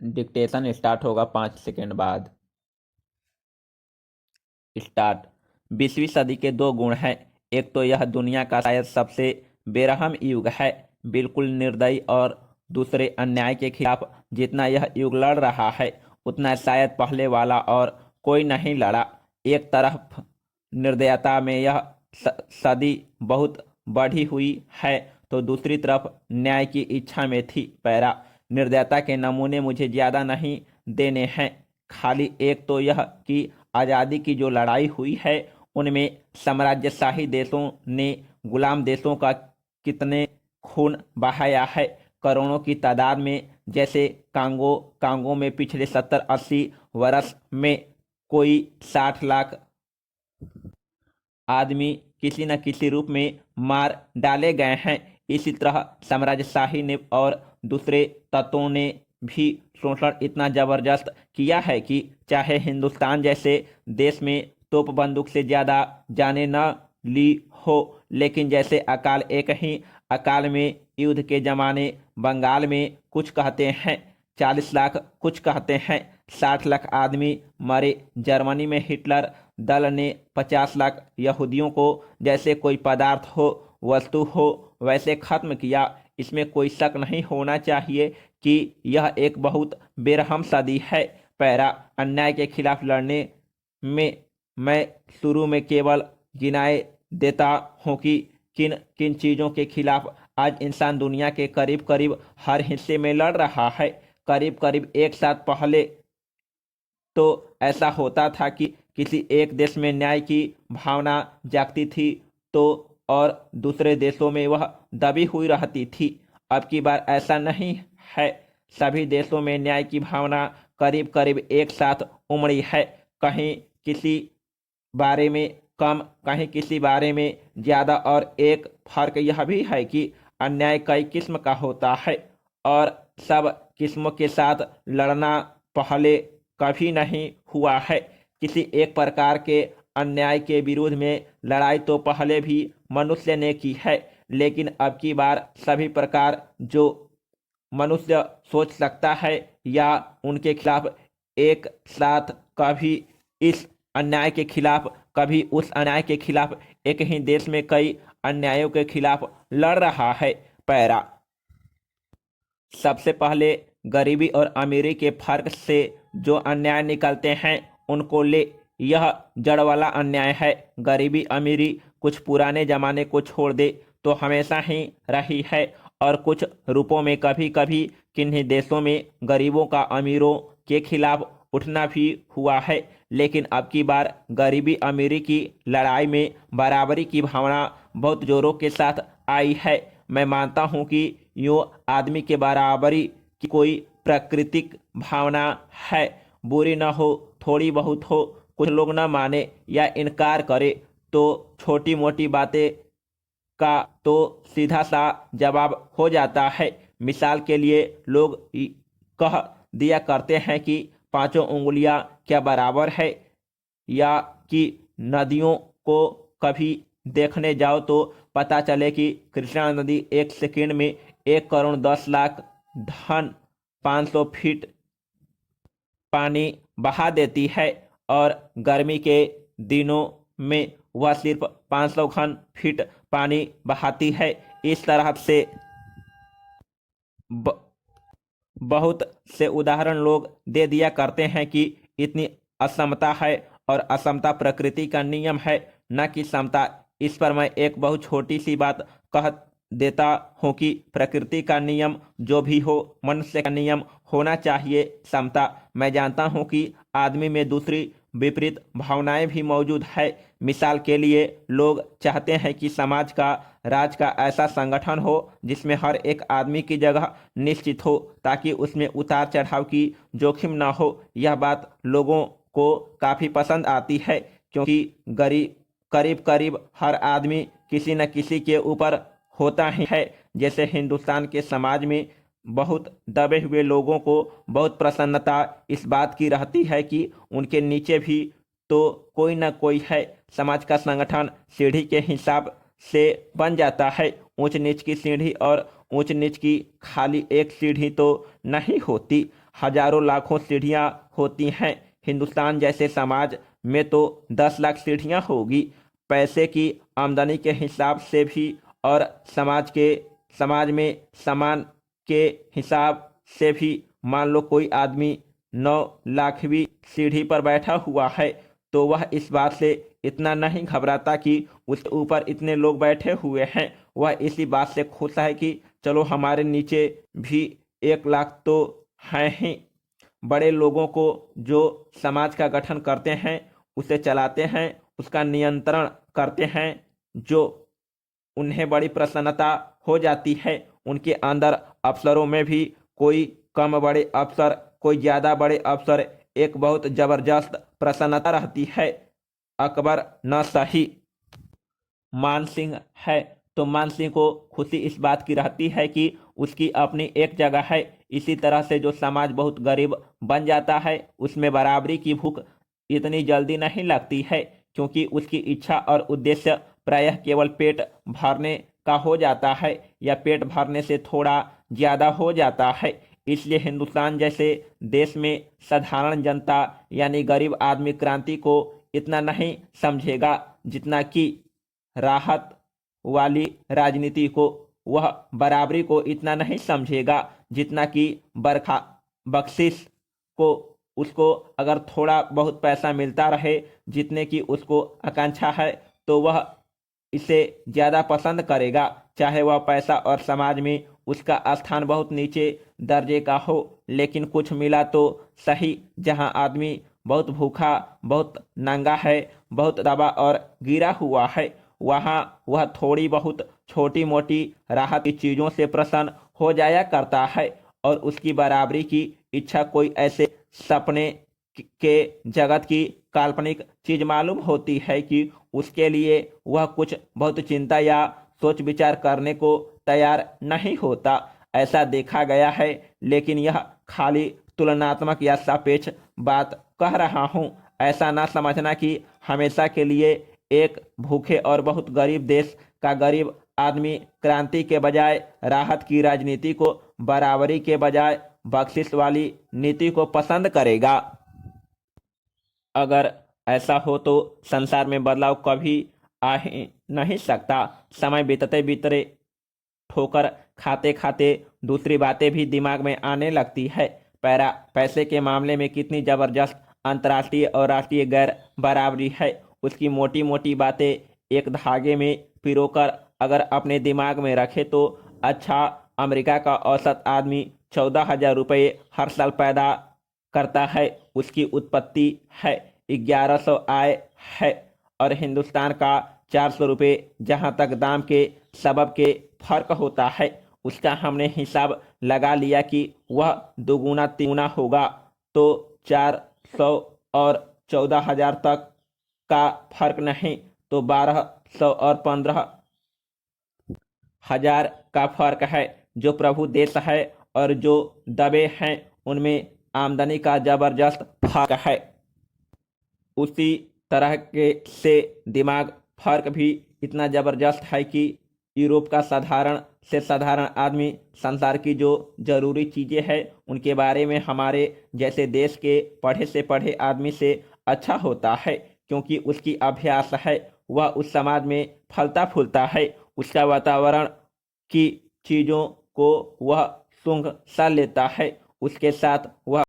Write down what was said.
Dictation start होगा 5 second बाद। Start. 20वीं सदी के दो गुण हैं। एक तो यह दुनिया का शायद सबसे बेरहम युग है, बिल्कुल निर्दयी, और दूसरे अन्याय के खिलाफ जितना यह युग लड़ रहा है उतना शायद पहले वाला और कोई नहीं लड़ा। एक तरफ निर्दयता में यह सदी बहुत बढ़ी हुई है तो दूसरी तरफ न्याय की इच्छा में थी। पैरा। निर्दयता के नमूने मुझे ज्यादा नहीं देने हैं, खाली एक तो यह कि आज़ादी की जो लड़ाई हुई है उनमें साम्राज्यशाही देशों ने गुलाम देशों का कितने खून बहाया है, करोड़ों की तादाद में। जैसे कांगो में पिछले 70-80 वर्ष में कोई 60 लाख आदमी किसी न किसी रूप में मार डाले गए हैं। इसी तरह साम्राज्यशाही ने और दूसरे तत्वों ने भी शोषण इतना जबरदस्त किया है कि चाहे हिंदुस्तान जैसे देश में तोप बंदूक से ज्यादा जाने न ली हो, लेकिन जैसे अकाल एक ही अकाल में युद्ध के जमाने बंगाल में कुछ कहते हैं 40 लाख, कुछ कहते हैं 60 लाख आदमी मरे। जर्मनी में हिटलर दल ने 50 लाख यहूदियों को जैसे कोई पदार्थ हो, वस्तु हो, वैसे खत्म किया। इसमें कोई शक नहीं होना चाहिए कि यह एक बहुत बेरहम सदी है। पैरा। अन्याय के खिलाफ लड़ने में मैं शुरू में केवल गिनाए देता हूँ कि किन किन चीज़ों के खिलाफ आज इंसान दुनिया के करीब करीब हर हिस्से में लड़ रहा है। करीब करीब एक साथ पहले तो ऐसा होता था कि किसी एक देश में न्याय की भावना जागती थी तो और दूसरे देशों में वह दबी हुई रहती थी। अब की बार ऐसा नहीं है, सभी देशों में न्याय की भावना करीब करीब एक साथ उमड़ी है। कहीं किसी बारे में कम, कहीं किसी बारे में ज्यादा, और एक फर्क यह भी है कि अन्याय कई किस्म का होता है और सब किस्मों के साथ लड़ना पहले कभी नहीं हुआ है। किसी एक प्रकार के अन्याय के विरोध में लड़ाई तो पहले भी मनुष्य ने की है, लेकिन अब की बार सभी प्रकार जो मनुष्य सोच सकता है या उनके खिलाफ एक साथ, कभी इस अन्याय के खिलाफ कभी उस अन्याय के खिलाफ, एक ही देश में कई अन्यायों के खिलाफ लड़ रहा है। पैरा। सबसे पहले गरीबी और अमीरी के फर्क से जो अन्याय निकलते हैं उनको ले। यह जड़ वाला अन्याय है। गरीबी अमीरी कुछ पुराने जमाने को छोड़ दे तो हमेशा ही रही है और कुछ रूपों में कभी कभी किन्हीं देशों में गरीबों का अमीरों के खिलाफ उठना भी हुआ है। लेकिन अब की बार गरीबी अमीरी की लड़ाई में बराबरी की भावना बहुत जोरों के साथ आई है। मैं मानता हूं कि यूं आदमी के बराबरी की कोई प्राकृतिक भावना है, बुरी न हो, थोड़ी बहुत हो। कुछ लोग न माने या इनकार करे तो छोटी मोटी बातें का तो सीधा सा जवाब हो जाता है। मिसाल के लिए लोग कह दिया करते हैं कि पांचों उंगलियां क्या बराबर है, या कि नदियों को कभी देखने जाओ तो पता चले कि कृष्णा नदी एक सेकंड में 1 करोड़ 10 लाख धन 500 फीट पानी बहा देती है और गर्मी के दिनों में वह सिर्फ 500 घन फीट पानी बहाती है। इस तरह से ब, बहुत से उदाहरण लोग दे दिया करते हैं कि इतनी असमता है और असमता प्रकृति का नियम है, न कि समता। इस पर मैं एक बहुत छोटी सी बात कह देता हूं कि प्रकृति का नियम जो भी हो, मनुष्य का नियम होना चाहिए समता। मैं जानता हूं कि आदमी में दूसरी विपरीत भावनाएं भी मौजूद है। मिसाल के लिए लोग चाहते हैं कि समाज का, राज का ऐसा संगठन हो जिसमें हर एक आदमी की जगह निश्चित हो ताकि उसमें उतार चढ़ाव की जोखिम न हो। यह बात लोगों को काफी पसंद आती है क्योंकि करीब करीब हर आदमी किसी न किसी के ऊपर होता ही है। जैसे हिंदुस्तान के समाज में बहुत दबे हुए लोगों को बहुत प्रसन्नता इस बात की रहती है कि उनके नीचे भी तो कोई ना कोई है। समाज का संगठन सीढ़ी के हिसाब से बन जाता है। ऊंच नीच की सीढ़ी और ऊंच नीच की खाली एक सीढ़ी तो नहीं होती, हजारों लाखों सीढ़ियां होती हैं। हिंदुस्तान जैसे समाज में तो 10 लाख सीढ़ियां होगी। पैसे की आमदनी के हिसाब से भी और समाज में समान के हिसाब से भी मान लो कोई आदमी 9 लाखवीं सीढ़ी पर बैठा हुआ है तो वह इस बात से इतना नहीं घबराता कि उसके ऊपर इतने लोग बैठे हुए हैं। वह इसी बात से खुश है कि चलो हमारे नीचे भी 1 लाख तो हैं ही। बड़े लोगों को जो समाज का गठन करते हैं, उसे चलाते हैं, उसका नियंत्रण करते हैं, जो उन्हें बड़ी प्रसन्नता हो जाती है। उनके अंदर अफसरों में भी कोई कम बड़े अफसर, कोई ज़्यादा बड़े अफसर, एक बहुत जबरदस्त प्रसन्नता रहती है। अकबर न सही मान सिंह है तो मान सिंह को खुशी इस बात की रहती है कि उसकी अपनी एक जगह है। इसी तरह से जो समाज बहुत गरीब बन जाता है उसमें बराबरी की भूख इतनी जल्दी नहीं लगती है, क्योंकि उसकी इच्छा और उद्देश्य प्रायः केवल पेट भरने का हो जाता है या पेट भरने से थोड़ा ज़्यादा हो जाता है। इसलिए हिंदुस्तान जैसे देश में साधारण जनता यानी गरीब आदमी क्रांति को इतना नहीं समझेगा जितना कि राहत वाली राजनीति को, वह बराबरी को इतना नहीं समझेगा जितना कि बरखा बख्शिश को। उसको अगर थोड़ा बहुत पैसा मिलता रहे जितने की उसको आकांक्षा है तो वह इसे ज़्यादा पसंद करेगा, चाहे वह पैसा और समाज में उसका स्थान बहुत नीचे दर्जे का हो। लेकिन कुछ मिला तो सही, जहां आदमी बहुत भूखा, बहुत नंगा है, बहुत दबा और गिरा हुआ है, वहां वह थोड़ी बहुत छोटी मोटी राहत की चीज़ों से प्रसन्न हो जाया करता है। और उसकी बराबरी की इच्छा कोई ऐसे सपने के जगत की काल्पनिक चीज मालूम होती है कि उसके लिए वह कुछ बहुत चिंता या सोच विचार करने को तैयार नहीं होता। ऐसा देखा गया है, लेकिन यह खाली तुलनात्मक या सापेक्ष बात कह रहा हूँ। ऐसा ना समझना कि हमेशा के लिए एक भूखे और बहुत गरीब देश का गरीब आदमी क्रांति के बजाय राहत की राजनीति को, बराबरी के बजाय बख्शिश वाली नीति को पसंद करेगा। अगर ऐसा हो तो संसार में बदलाव कभी आ ही नहीं सकता। समय बीतते बीतते ठोकर खाते खाते दूसरी बातें भी दिमाग में आने लगती है। पैसे के मामले में कितनी जबरदस्त अंतर्राष्ट्रीय और राष्ट्रीय गैर बराबरी है। उसकी मोटी मोटी बातें एक धागे में पिरोकर अगर अपने दिमाग में रखे तो अच्छा, अमेरिका का औसत आदमी 14,000 रुपये हर साल पैदा करता है, उसकी उत्पत्ति है, 1100 आय है, और हिंदुस्तान का 400 रुपये जहाँ तक दाम के सबब के फर्क होता है, उसका हमने हिसाब लगा लिया कि वह दोगुना तिगुना होगा, तो 400 और 14,000 तक का फर्क नहीं तो 1200 और 15,000 का फर्क है। जो प्रभु देश है और जो दबे हैं उनमें आमदनी का जबरदस्त फर्क है। उसी तरह के से दिमाग फर्क भी इतना जबरदस्त है कि यूरोप का साधारण से साधारण आदमी संसार की जो जरूरी चीज़ें हैं उनके बारे में हमारे जैसे देश के पढ़े से पढ़े आदमी से अच्छा होता है, क्योंकि उसकी अभ्यास है, वह उस समाज में फलता फूलता है, उसका वातावरण की चीज़ों को वह सूंघ सा लेता है, उसके साथ वह